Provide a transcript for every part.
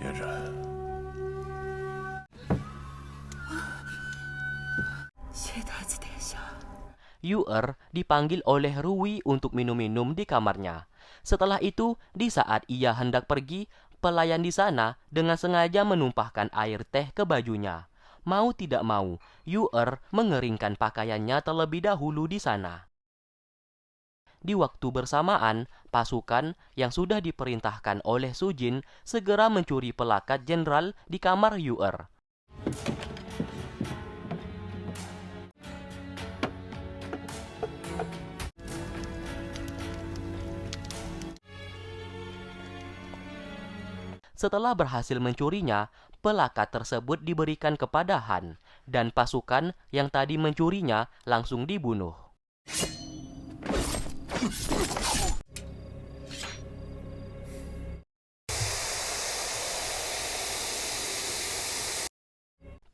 接着，Yu'er dipanggil oleh Rui untuk minum-minum di kamarnya. Setelah itu, di saat ia hendak pergi, pelayan di sana dengan sengaja menumpahkan air teh ke bajunya. Mau tidak mau, Yu'er mengeringkan pakaiannya terlebih dahulu di sana. Di waktu bersamaan, pasukan yang sudah diperintahkan oleh Sujin segera mencuri pelakat jenderal di kamar Yu'er. Setelah berhasil mencurinya, pelakat tersebut diberikan kepada Han, dan pasukan yang tadi mencurinya langsung dibunuh.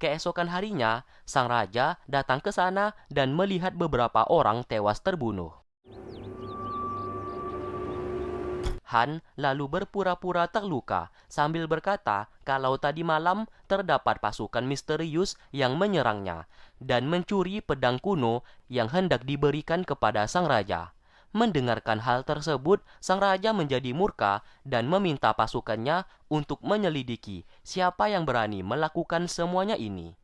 Keesokan harinya, sang raja datang ke sana dan melihat beberapa orang tewas terbunuh. Han lalu berpura-pura terluka sambil berkata kalau tadi malam terdapat pasukan misterius yang menyerangnya dan mencuri pedang kuno yang hendak diberikan kepada sang raja. Mendengarkan hal tersebut, sang raja menjadi murka dan meminta pasukannya untuk menyelidiki siapa yang berani melakukan semuanya ini.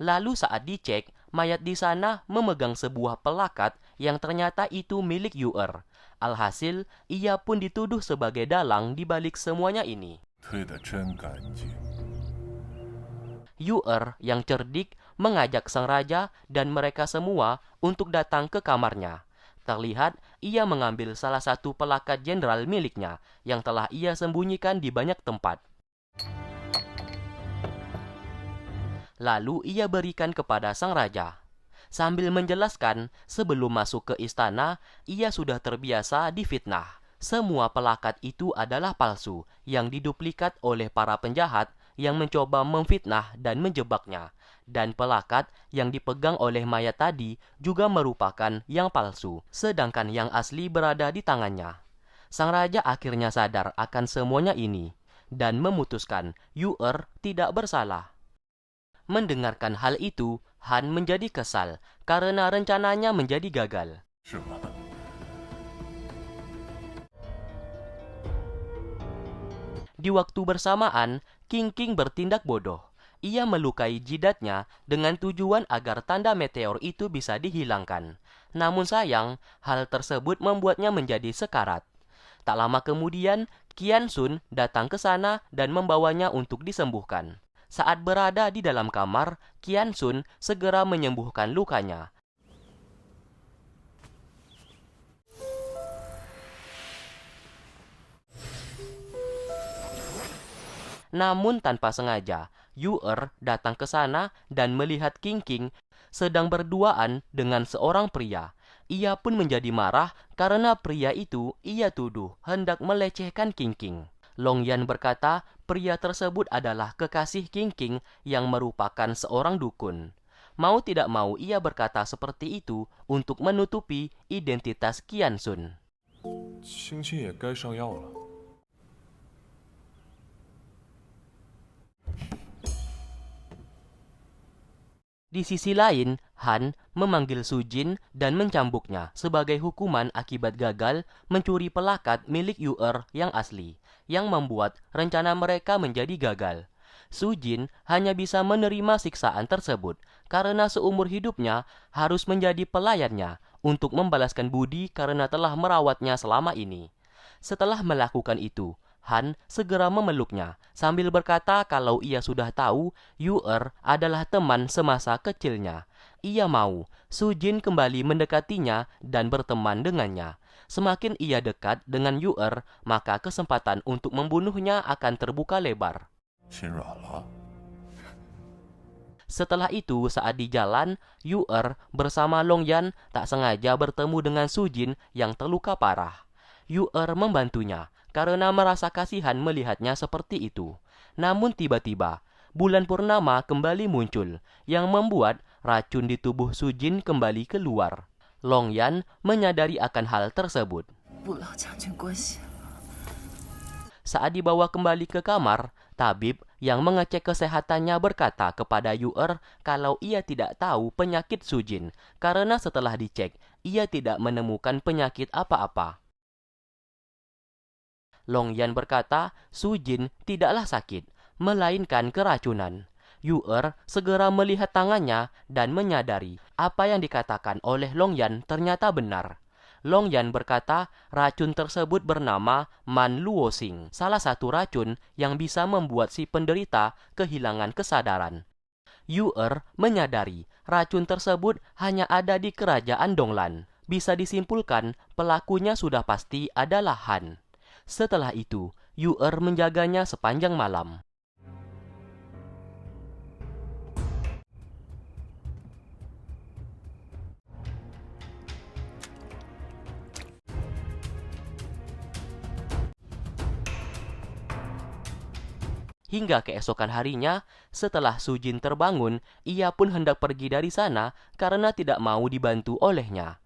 Lalu saat dicek, mayat di sana memegang sebuah pelakat yang ternyata itu milik Yu'er. Alhasil, ia pun dituduh sebagai dalang di balik semuanya ini. 推得真干净。 Yu'er yang cerdik mengajak sang raja dan mereka semua untuk datang ke kamarnya. Terlihat ia mengambil salah satu pelakat jenderal miliknya yang telah ia sembunyikan di banyak tempat. Lalu ia berikan kepada sang raja. Sambil menjelaskan, sebelum masuk ke istana, ia sudah terbiasa difitnah. Semua pelakat itu adalah palsu, yang diduplikat oleh para penjahat yang mencoba memfitnah dan menjebaknya. Dan pelakat yang dipegang oleh mayat tadi juga merupakan yang palsu, sedangkan yang asli berada di tangannya. Sang raja akhirnya sadar akan semuanya ini, dan memutuskan Yu'er tidak bersalah. Mendengarkan hal itu, Han menjadi kesal karena rencananya menjadi gagal. 是吗？ Di waktu bersamaan, King King bertindak bodoh. Ia melukai jidatnya dengan tujuan agar tanda meteor itu bisa dihilangkan. Namun sayang, hal tersebut membuatnya menjadi sekarat. Tak lama kemudian, Qian Sun datang ke sana dan membawanya untuk disembuhkan. Saat berada di dalam kamar, Qian Sun segera menyembuhkan lukanya. Namun tanpa sengaja, Yu'er datang ke sana dan melihat King King sedang berduaan dengan seorang pria. Ia pun menjadi marah karena pria itu ia tuduh hendak melecehkan King King. Long Yan berkata pria tersebut adalah kekasih King King yang merupakan seorang dukun. Mau tidak mau ia berkata seperti itu untuk menutupi identitas Qian Sun. 青青也该上药了。 Di sisi lain, Han memanggil Sujin dan mencambuknya sebagai hukuman akibat gagal mencuri pelakat milik Yu'er yang asli, yang membuat rencana mereka menjadi gagal. Sujin hanya bisa menerima siksaan tersebut karena seumur hidupnya harus menjadi pelayannya untuk membalaskan budi karena telah merawatnya selama ini. Setelah melakukan itu, Han segera memeluknya sambil berkata kalau ia sudah tahu Yu'er adalah teman semasa kecilnya. Ia mau Sujin kembali mendekatinya dan berteman dengannya. Semakin ia dekat dengan Yu'er, maka kesempatan untuk membunuhnya akan terbuka lebar. 心软了。 Setelah itu, saat di jalan, Yu'er bersama Long Yan tak sengaja bertemu dengan Sujin yang terluka parah. Yu'er membantunya karena merasa kasihan melihatnya seperti itu. Namun tiba-tiba, bulan purnama kembali muncul yang membuat racun di tubuh Sujin kembali keluar. Long Yan menyadari akan hal tersebut. Saat dibawa kembali ke kamar, Tabib yang mengecek kesehatannya berkata kepada Yu'er kalau ia tidak tahu penyakit Sujin, karena setelah dicek, ia tidak menemukan penyakit apa-apa. Longyan berkata Sujin tidaklah sakit, melainkan keracunan. Yu'er segera melihat tangannya dan menyadari apa yang dikatakan oleh Longyan ternyata benar. Longyan berkata racun tersebut bernama Man Luosing, salah satu racun yang bisa membuat si penderita kehilangan kesadaran. Yu'er menyadari racun tersebut hanya ada di kerajaan Donglan. Bisa disimpulkan pelakunya sudah pasti adalah Han. Setelah itu, Yu'er menjaganya sepanjang malam. Hingga keesokan harinya, setelah Sujin terbangun, ia pun hendak pergi dari sana karena tidak mau dibantu olehnya.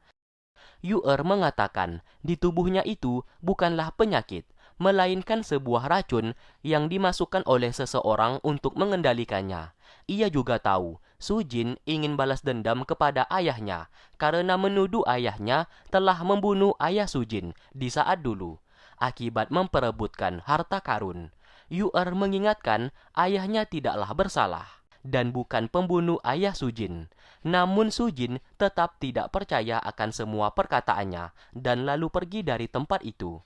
Yu'er mengatakan di tubuhnya itu bukanlah penyakit, melainkan sebuah racun yang dimasukkan oleh seseorang untuk mengendalikannya. Ia juga tahu Sujin ingin balas dendam kepada ayahnya karena menuduh ayahnya telah membunuh ayah Sujin di saat dulu, akibat memperebutkan harta karun. Yu'er mengingatkan ayahnya tidaklah bersalah dan bukan pembunuh ayah Sujin. Namun Sujin tetap tidak percaya akan semua perkataannya dan lalu pergi dari tempat itu.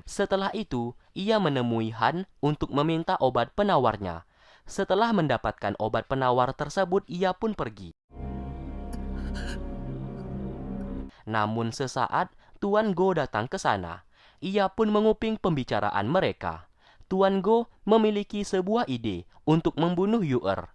Setelah itu, ia menemui Han untuk meminta obat penawarnya. Setelah mendapatkan obat penawar tersebut, ia pun pergi. Namun sesaat Tuan Go datang ke sana. Ia pun menguping pembicaraan mereka. Tuan Go memiliki sebuah ide untuk membunuh Yu'er.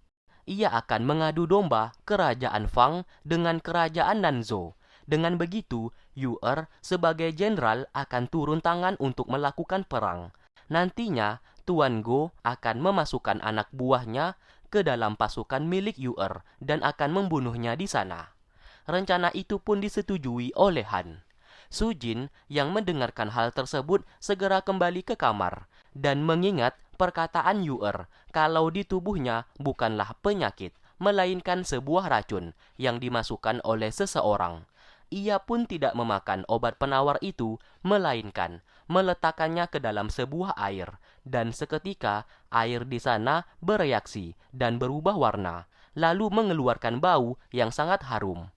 Ia akan mengadu domba kerajaan Fang dengan kerajaan Nanzhou. Dengan begitu, Yu'er sebagai jenderal akan turun tangan untuk melakukan perang. Nantinya, Tuan Go akan memasukkan anak buahnya ke dalam pasukan milik Yu'er dan akan membunuhnya di sana. Rencana itu pun disetujui oleh Han. Sujin yang mendengarkan hal tersebut segera kembali ke kamar dan mengingat perkataan Yu'er kalau di tubuhnya bukanlah penyakit, melainkan sebuah racun yang dimasukkan oleh seseorang. Ia pun tidak memakan obat penawar itu, melainkan meletakkannya ke dalam sebuah air, dan seketika air di sana bereaksi dan berubah warna, lalu mengeluarkan bau yang sangat harum.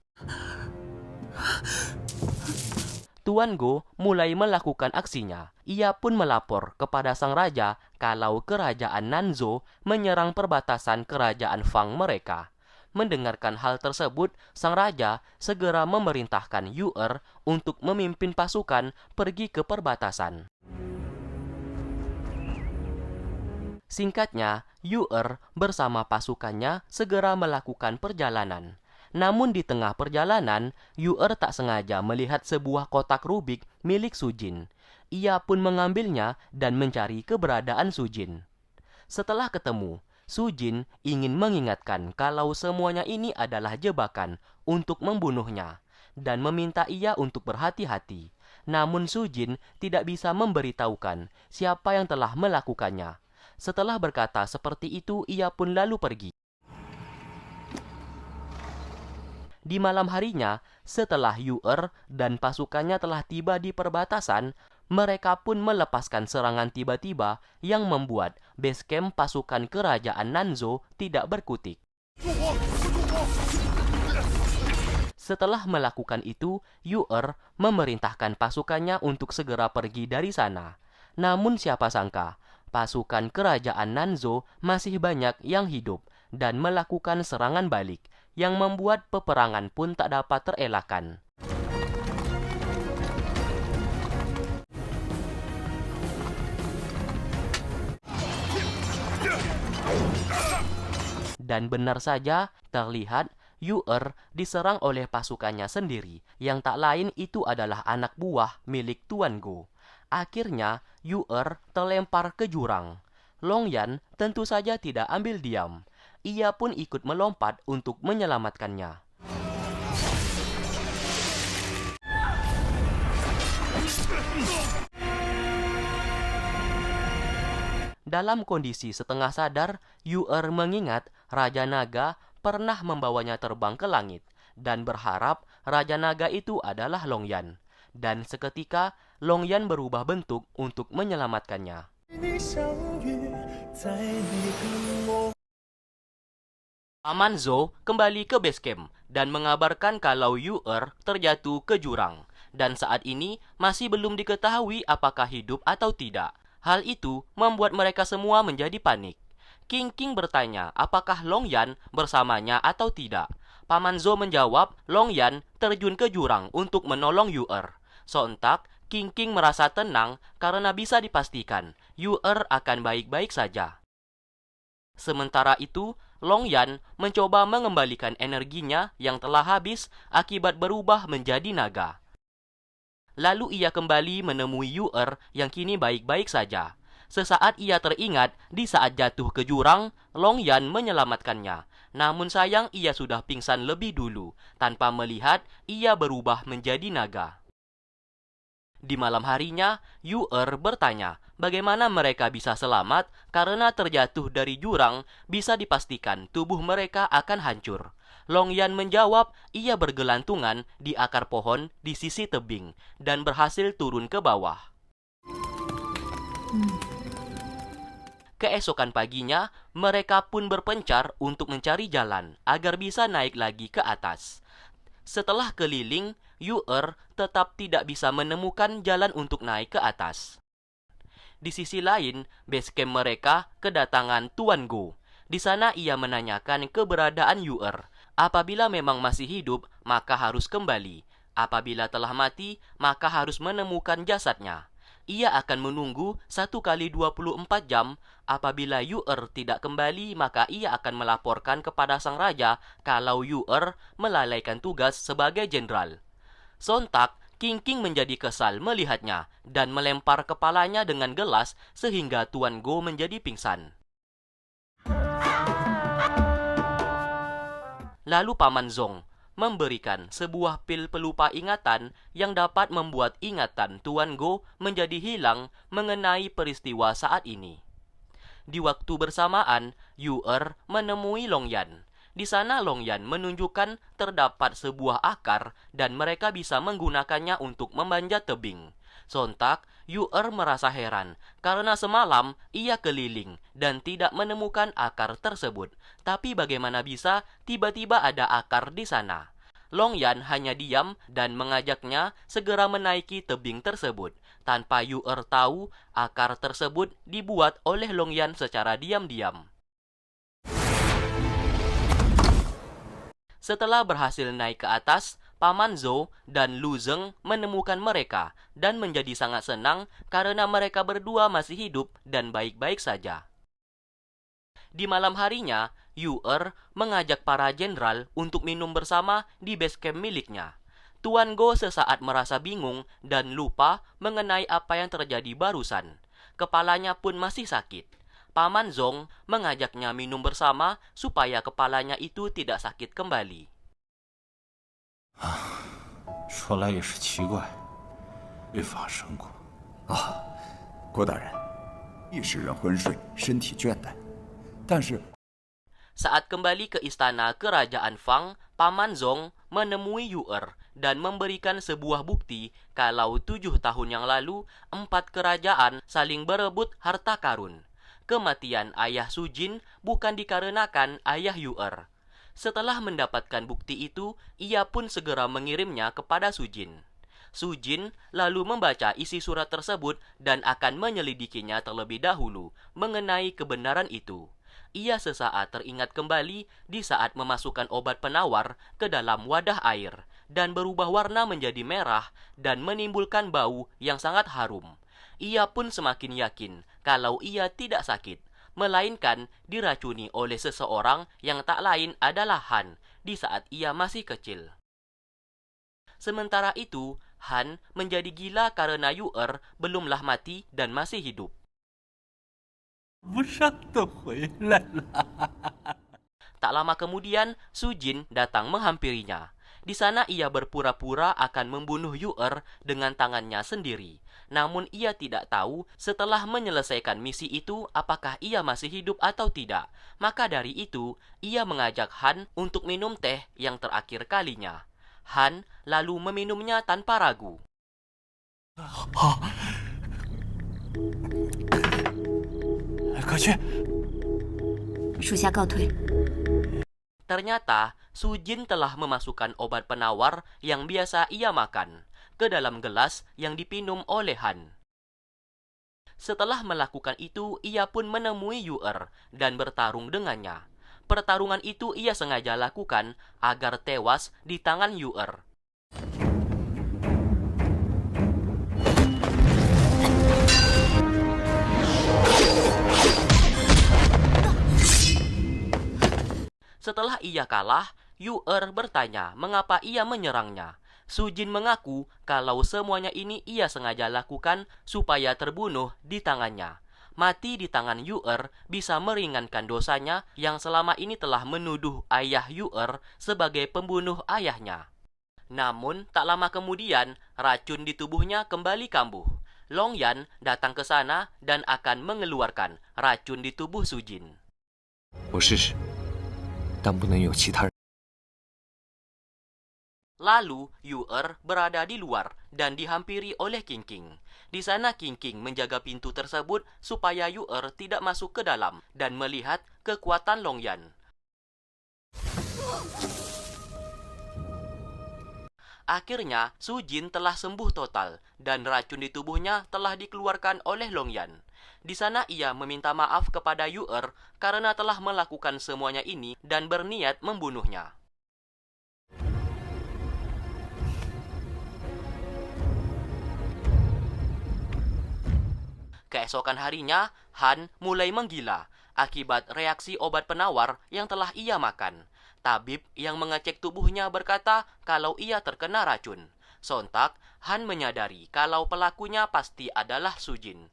Tuan Go mulai melakukan aksinya. Ia pun melapor kepada sang raja kalau kerajaan Nanzhou menyerang perbatasan kerajaan Fang mereka. Mendengarkan hal tersebut, sang raja segera memerintahkan Yu'er untuk memimpin pasukan pergi ke perbatasan. Singkatnya, Yu'er bersama pasukannya segera melakukan perjalanan. Namun di tengah perjalanan, Yu'er tak sengaja melihat sebuah kotak Rubik milik Sujin. Ia pun mengambilnya dan mencari keberadaan Sujin. Setelah ketemu, Sujin ingin mengingatkan kalau semuanya ini adalah jebakan untuk membunuhnya dan meminta ia untuk berhati-hati. Namun Sujin tidak bisa memberitahukan siapa yang telah melakukannya. Setelah berkata seperti itu, ia pun lalu pergi. Di malam harinya, setelah Yu'er dan pasukannya telah tiba di perbatasan, mereka pun melepaskan serangan tiba-tiba yang membuat base camp pasukan kerajaan Nanzhou tidak berkutik. Setelah melakukan itu, Yu'er memerintahkan pasukannya untuk segera pergi dari sana. Namun siapa sangka, pasukan kerajaan Nanzhou masih banyak yang hidup dan melakukan serangan balik, yang membuat peperangan pun tak dapat terelakkan. Dan benar saja, terlihat Yu'er diserang oleh pasukannya sendiri, yang tak lain itu adalah anak buah milik Tuan Go. Akhirnya, Yu'er terlempar ke jurang. Longyan tentu saja tidak ambil diam. Ia pun ikut melompat untuk menyelamatkannya. Dalam kondisi setengah sadar, Yu-er mengingat Raja Naga pernah membawanya terbang ke langit dan berharap Raja Naga itu adalah Longyan. Dan seketika, Longyan berubah bentuk untuk menyelamatkannya. Paman Zhou kembali ke base camp dan mengabarkan kalau Yu-er terjatuh ke jurang. Dan saat ini masih belum diketahui apakah hidup atau tidak. Hal itu membuat mereka semua menjadi panik. King bertanya apakah Longyan bersamanya atau tidak. Paman Zhou menjawab Longyan terjun ke jurang untuk menolong Yu-er. Sontak, King merasa tenang karena bisa dipastikan Yu-er akan baik-baik saja. Sementara itu, Longyan mencoba mengembalikan energinya yang telah habis akibat berubah menjadi naga. Lalu ia kembali menemui Yu-er yang kini baik-baik saja. Sesaat ia teringat di saat jatuh ke jurang, Longyan menyelamatkannya. Namun sayang ia sudah pingsan lebih dulu, tanpa melihat ia berubah menjadi naga. Di malam harinya, Yu-er bertanya bagaimana mereka bisa selamat karena terjatuh dari jurang bisa dipastikan tubuh mereka akan hancur. Longyan menjawab ia bergelantungan di akar pohon di sisi tebing dan berhasil turun ke bawah. Keesokan paginya, mereka pun berpencar untuk mencari jalan agar bisa naik lagi ke atas. Setelah keliling, Yu-er tetap tidak bisa menemukan jalan untuk naik ke atas. Di sisi lain, base camp mereka kedatangan Tuan Go. Di sana ia menanyakan keberadaan Yu-er. Apabila memang masih hidup, maka harus kembali. Apabila telah mati, maka harus menemukan jasadnya. Ia akan menunggu 1 kali 24 jam. Apabila Yu-er tidak kembali, maka ia akan melaporkan kepada sang raja kalau Yu-er melalaikan tugas sebagai jenderal. Sontak, King menjadi kesal melihatnya dan melempar kepalanya dengan gelas sehingga Tuan Go menjadi pingsan. Lalu Paman Zhong memberikan sebuah pil pelupa ingatan yang dapat membuat ingatan Tuan Go menjadi hilang mengenai peristiwa saat ini. Di waktu bersamaan, Yu-er menemui Longyan. Di sana Longyan menunjukkan terdapat sebuah akar dan mereka bisa menggunakannya untuk memanjat tebing. Sontak, Yu-er merasa heran karena semalam ia keliling dan tidak menemukan akar tersebut. Tapi bagaimana bisa tiba-tiba ada akar di sana? Longyan hanya diam dan mengajaknya segera menaiki tebing tersebut. Tanpa Yu-er tahu, akar tersebut dibuat oleh Longyan secara diam-diam. Setelah berhasil naik ke atas, Paman Zhou dan Lu Zeng menemukan mereka dan menjadi sangat senang karena mereka berdua masih hidup dan baik-baik saja. Di malam harinya, Yu-er mengajak para jenderal untuk minum bersama di base camp miliknya. Tuan Go sesaat merasa bingung dan lupa mengenai apa yang terjadi barusan. Kepalanya pun masih sakit. Paman Zhong mengajaknya minum bersama supaya kepalanya itu tidak sakit kembali. 说来也是奇怪，没发生过。郭大人，一时人昏睡，身体倦怠，但是 Saat kembali ke istana kerajaan Fang, Paman Zhong menemui Yu-er dan memberikan sebuah bukti kalau 7 tahun yang lalu 4 kerajaan saling berebut harta karun. Kematian ayah Sujin bukan dikarenakan ayah Yu-er. Setelah mendapatkan bukti itu, ia pun segera mengirimnya kepada Sujin. Sujin lalu membaca isi surat tersebut dan akan menyelidikinya terlebih dahulu mengenai kebenaran itu. Ia sesaat teringat kembali di saat memasukkan obat penawar ke dalam wadah air dan berubah warna menjadi merah dan menimbulkan bau yang sangat harum. Ia pun semakin yakin kalau ia tidak sakit, melainkan diracuni oleh seseorang yang tak lain adalah Han di saat ia masih kecil. Sementara itu, Han menjadi gila karena Yu-er belumlah mati dan masih hidup. 不上的回来了。 Tak lama kemudian, Sujin datang menghampirinya. Di sana ia berpura-pura akan membunuh Yu'er dengan tangannya sendiri. Namun ia tidak tahu setelah menyelesaikan misi itu apakah ia masih hidup atau tidak. Maka dari itu, ia mengajak Han untuk minum teh yang terakhir kalinya. Han lalu meminumnya tanpa ragu. 好，快去！ 属下告退。 Ternyata, Sujin telah memasukkan obat penawar yang biasa ia makan ke dalam gelas yang dipinum oleh Han. Setelah melakukan itu, ia pun menemui Yu'er dan bertarung dengannya. Pertarungan itu ia sengaja lakukan agar tewas di tangan Yu'er. Setelah ia kalah, Yu'er bertanya mengapa ia menyerangnya. Sujin mengaku kalau semuanya ini ia sengaja lakukan supaya terbunuh di tangannya. Mati di tangan Yu'er bisa meringankan dosanya yang selama ini telah menuduh ayah Yu'er sebagai pembunuh ayahnya. Namun, tak lama kemudian, racun di tubuhnya kembali kambuh. Long Yan datang ke sana dan akan mengeluarkan racun di tubuh Sujin. 我试试，但不能有其他人。 Lalu, Yu'er berada di luar dan dihampiri oleh King King. Di sana King King menjaga pintu tersebut supaya Yu'er tidak masuk ke dalam dan melihat kekuatan Long Yan. Akhirnya, Sujin telah sembuh total dan racun di tubuhnya telah dikeluarkan oleh Long Yan. Di sana ia meminta maaf kepada Yu'er karena telah melakukan semuanya ini dan berniat membunuhnya. Keesokan harinya, Han mulai menggila akibat reaksi obat penawar yang telah ia makan. Tabib yang mengecek tubuhnya berkata kalau ia terkena racun. Sontak, Han menyadari kalau pelakunya pasti adalah Sujin.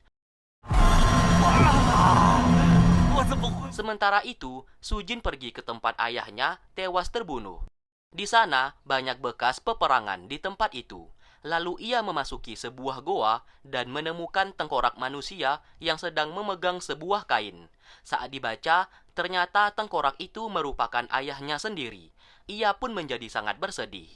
Sementara itu, Sujin pergi ke tempat ayahnya tewas terbunuh. Di sana, banyak bekas peperangan di tempat itu. Lalu ia memasuki sebuah goa dan menemukan tengkorak manusia yang sedang memegang sebuah kain. Saat dibaca, ternyata tengkorak itu merupakan ayahnya sendiri. Ia pun menjadi sangat bersedih.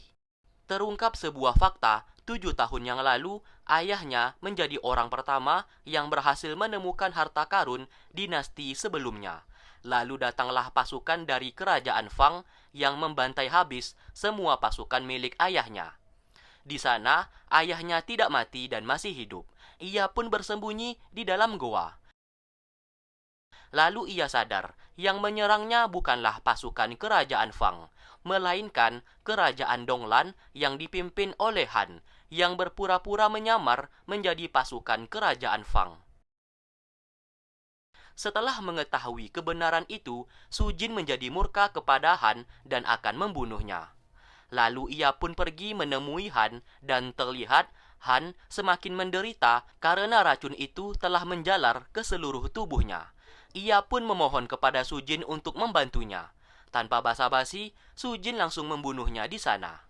Terungkap sebuah fakta, 7 tahun yang lalu, ayahnya menjadi orang pertama yang berhasil menemukan harta karun dinasti sebelumnya. Lalu datanglah pasukan dari kerajaan Fang yang membantai habis semua pasukan milik ayahnya. Di sana, ayahnya tidak mati dan masih hidup. Ia pun bersembunyi di dalam goa. Lalu ia sadar, yang menyerangnya bukanlah pasukan kerajaan Fang, melainkan kerajaan Donglan yang dipimpin oleh Han, yang berpura-pura menyamar menjadi pasukan kerajaan Fang. Setelah mengetahui kebenaran itu, Sujin menjadi murka kepada Han dan akan membunuhnya. Lalu ia pun pergi menemui Han dan terlihat Han semakin menderita karena racun itu telah menjalar ke seluruh tubuhnya. Ia pun memohon kepada Sujin untuk membantunya. Tanpa basa-basi, Sujin langsung membunuhnya di sana.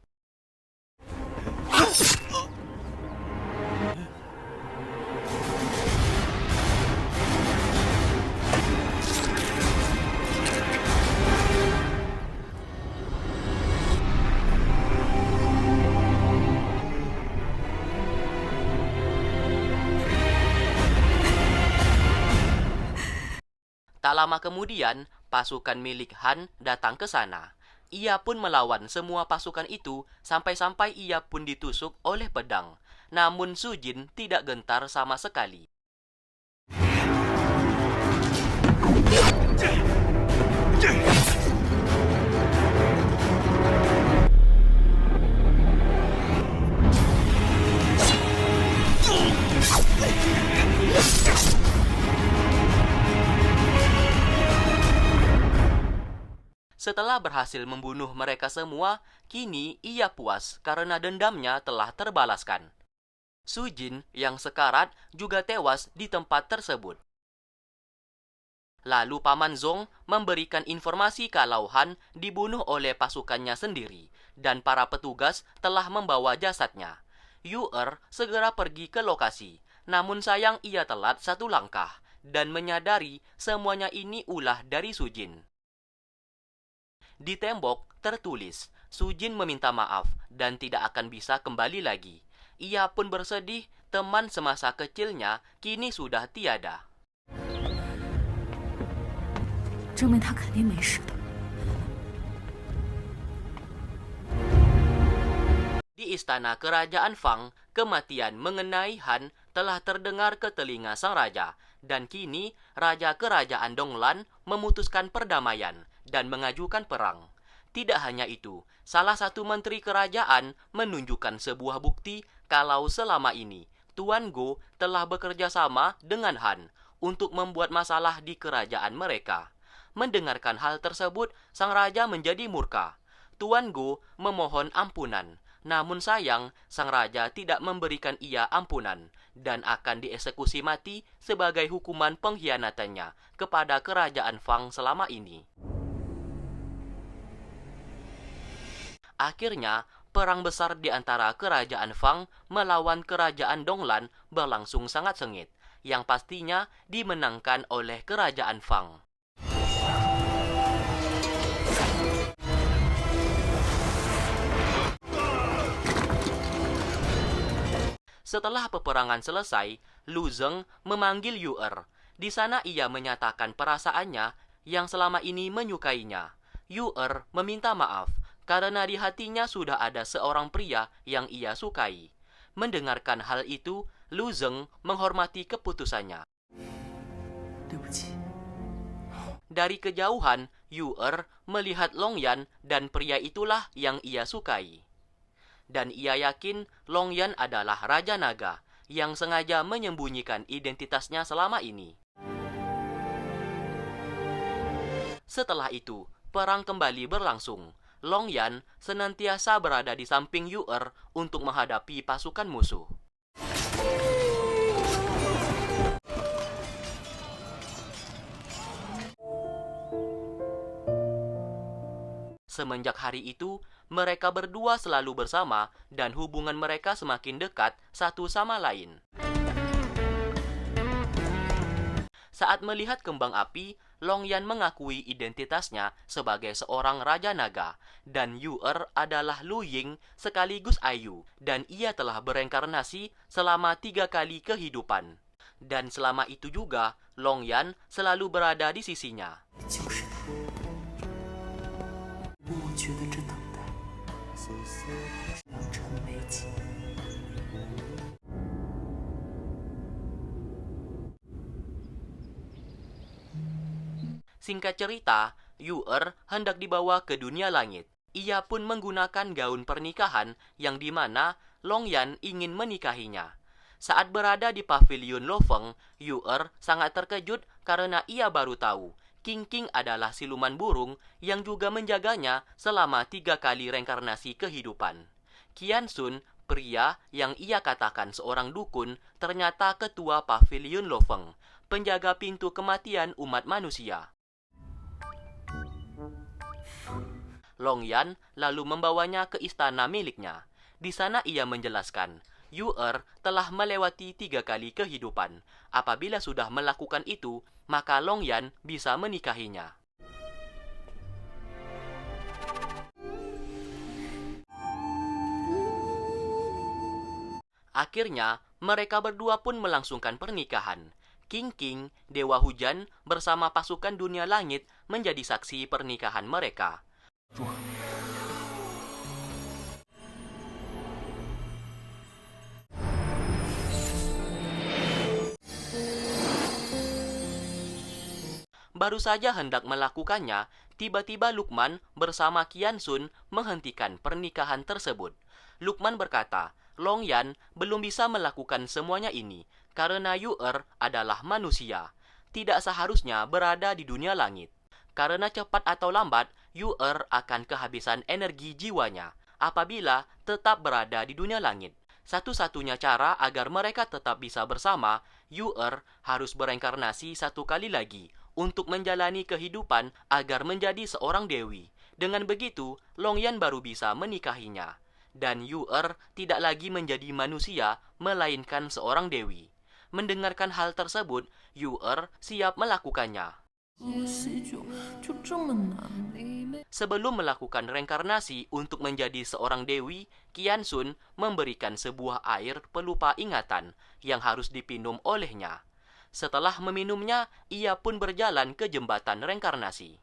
Tak lama kemudian, pasukan milik Han datang ke sana. Ia pun melawan semua pasukan itu sampai-sampai ia pun ditusuk oleh pedang. Namun Sujin tidak gentar sama sekali. Setelah berhasil membunuh mereka semua, kini ia puas karena dendamnya telah terbalaskan. Sujin yang sekarat juga tewas di tempat tersebut. Lalu Paman Zong memberikan informasi kalau Han dibunuh oleh pasukannya sendiri dan para petugas telah membawa jasadnya. Yu-er segera pergi ke lokasi, namun sayang ia telat satu langkah dan menyadari semuanya ini ulah dari Sujin. Di tembok tertulis, Sujin meminta maaf dan tidak akan bisa kembali lagi. Ia pun bersedih teman semasa kecilnya kini sudah tiada. 证明他肯定没事的。 Di istana kerajaan Fang, kematian mengenai Han telah terdengar ke telinga sang raja, dan kini raja kerajaan Donglan memutuskan perdamaian dan mengajukan perang. Tidak hanya itu, salah satu menteri kerajaan menunjukkan sebuah bukti kalau selama ini Tuan Go telah bekerja sama dengan Han untuk membuat masalah di kerajaan mereka. Mendengarkan hal tersebut, sang raja menjadi murka. Tuan Go memohon ampunan, namun sayang sang raja tidak memberikan ia ampunan dan akan dieksekusi mati sebagai hukuman pengkhianatannya kepada kerajaan Fang selama ini. Akhirnya, perang besar di antara kerajaan Fang melawan kerajaan Donglan berlangsung sangat sengit, yang pastinya dimenangkan oleh kerajaan Fang. Setelah peperangan selesai, Lu Zeng memanggil Yu-er. Di sana ia menyatakan perasaannya yang selama ini menyukainya. Yu-er meminta maaf karena di hatinya sudah ada seorang pria yang ia sukai. Mendengarkan hal itu, Lu Zeng menghormati keputusannya. Dari kejauhan, Yu-er melihat Long Yan dan pria itulah yang ia sukai. Dan ia yakin Long Yan adalah Raja Naga yang sengaja menyembunyikan identitasnya selama ini. Setelah itu, perang kembali berlangsung. Long Yan senantiasa berada di samping Yu-er untuk menghadapi pasukan musuh. Semenjak hari itu, mereka berdua selalu bersama dan hubungan mereka semakin dekat satu sama lain. Saat melihat kembang api, Long Yan mengakui identitasnya sebagai seorang Raja Naga, dan Yu-er adalah Lu Ying sekaligus Ayu, dan ia telah bereinkarnasi selama 3 kali kehidupan. Dan selama itu juga, Long Yan selalu berada di sisinya. Singkat cerita, Yu-er hendak dibawa ke dunia langit. Ia pun menggunakan gaun pernikahan yang dimana Long Yan ingin menikahinya. Saat berada di pavilion Lofeng, Yu-er sangat terkejut karena ia baru tahu King King adalah siluman burung yang juga menjaganya selama 3 kali reinkarnasi kehidupan. Qian Sun, pria yang ia katakan seorang dukun, ternyata ketua pavilion Lofeng, penjaga pintu kematian umat manusia. Long Yan lalu membawanya ke istana miliknya. Di sana ia menjelaskan, Yu-er telah melewati 3 kali kehidupan. Apabila sudah melakukan itu, maka Long Yan bisa menikahinya. Akhirnya, mereka berdua pun melangsungkan pernikahan. King King, Dewa Hujan, bersama pasukan dunia langit menjadi saksi pernikahan mereka. Baru saja hendak melakukannya, tiba-tiba Lukman bersama Qian Sun menghentikan pernikahan tersebut. Lukman berkata, Long Yan belum bisa melakukan semuanya ini karena Yu-er adalah manusia. Tidak seharusnya berada di dunia langit. Karena cepat atau lambat, Yu-er akan kehabisan energi jiwanya apabila tetap berada di dunia langit. Satu-satunya cara agar mereka tetap bisa bersama, Yu-er harus bereinkarnasi 1 kali lagi untuk menjalani kehidupan agar menjadi seorang dewi. Dengan begitu, Long Yan baru bisa menikahinya. Dan Yu-er tidak lagi menjadi manusia, melainkan seorang dewi. Mendengarkan hal tersebut, Yu-er siap melakukannya. Sebelum melakukan reinkarnasi untuk menjadi seorang dewi, Qian Sun memberikan sebuah air pelupa ingatan yang harus dipinum olehnya. Setelah meminumnya, ia pun berjalan ke jembatan reinkarnasi.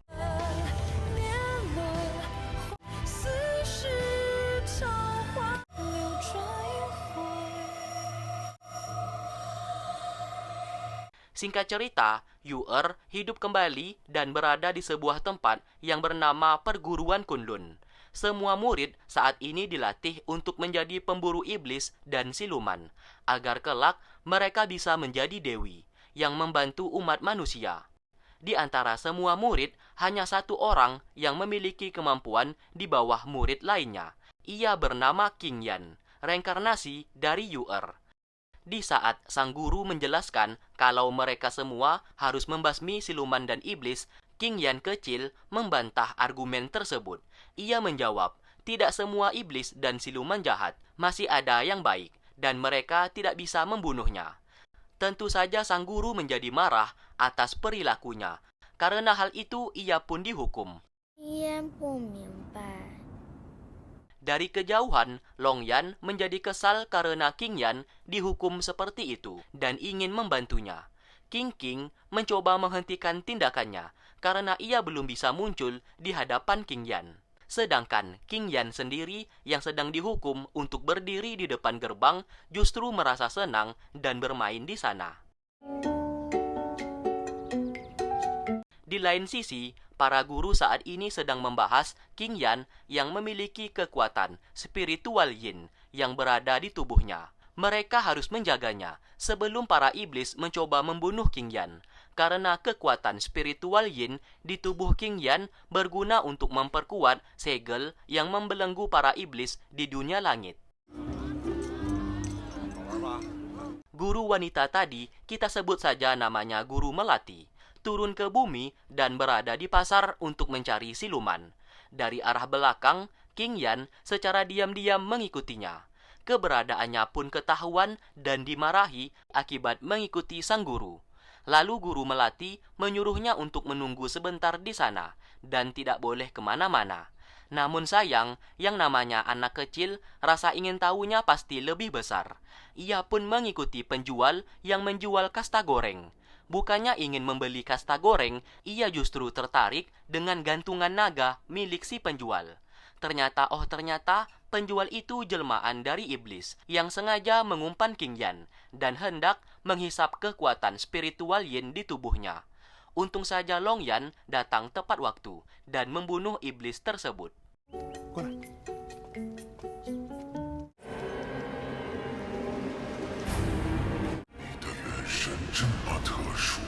Singkat cerita, Yu-er hidup kembali dan berada di sebuah tempat yang bernama Perguruan Kunlun. Semua murid saat ini dilatih untuk menjadi pemburu iblis dan siluman, agar kelak mereka bisa menjadi dewi yang membantu umat manusia. Di antara semua murid, hanya satu orang yang memiliki kemampuan di bawah murid lainnya. Ia bernama Qingyan, reinkarnasi dari Yu-er. Di saat sang guru menjelaskan kalau mereka semua harus membasmi siluman dan iblis, Qingyan kecil membantah argumen tersebut. Ia menjawab, tidak semua iblis dan siluman jahat, masih ada yang baik, dan mereka tidak bisa membunuhnya. Tentu saja sang guru menjadi marah atas perilakunya. Karena hal itu, ia pun dihukum. Dari kejauhan, Long Yan menjadi kesal karena Qingyan dihukum seperti itu dan ingin membantunya. King mencoba menghentikan tindakannya karena ia belum bisa muncul di hadapan Qingyan. Sedangkan Qingyan sendiri yang sedang dihukum untuk berdiri di depan gerbang justru merasa senang dan bermain di sana. Di lain sisi, para guru saat ini sedang membahas Qingyan yang memiliki kekuatan spiritual yin yang berada di tubuhnya. Mereka harus menjaganya sebelum para iblis mencoba membunuh Qingyan, karena kekuatan spiritual yin di tubuh Qingyan berguna untuk memperkuat segel yang membelenggu para iblis di dunia langit. Guru wanita tadi kita sebut saja namanya Guru Melati. Turun ke bumi dan berada di pasar untuk mencari siluman. Dari arah belakang, Qingyan secara diam-diam mengikutinya. Keberadaannya pun ketahuan dan dimarahi akibat mengikuti sang guru. Lalu Guru Melati menyuruhnya untuk menunggu sebentar di sana dan tidak boleh kemana-mana. Namun sayang, yang namanya anak kecil, rasa ingin tahunya pasti lebih besar. Ia pun mengikuti penjual yang menjual kasta goreng. Bukannya ingin membeli kasta goreng, ia justru tertarik dengan gantungan naga milik si penjual. Ternyata penjual itu jelmaan dari iblis yang sengaja mengumpan Qingyan dan hendak menghisap kekuatan spiritual yin di tubuhnya. Untung saja Long Yan datang tepat waktu dan membunuh iblis tersebut. 过来。你的原神这么特殊。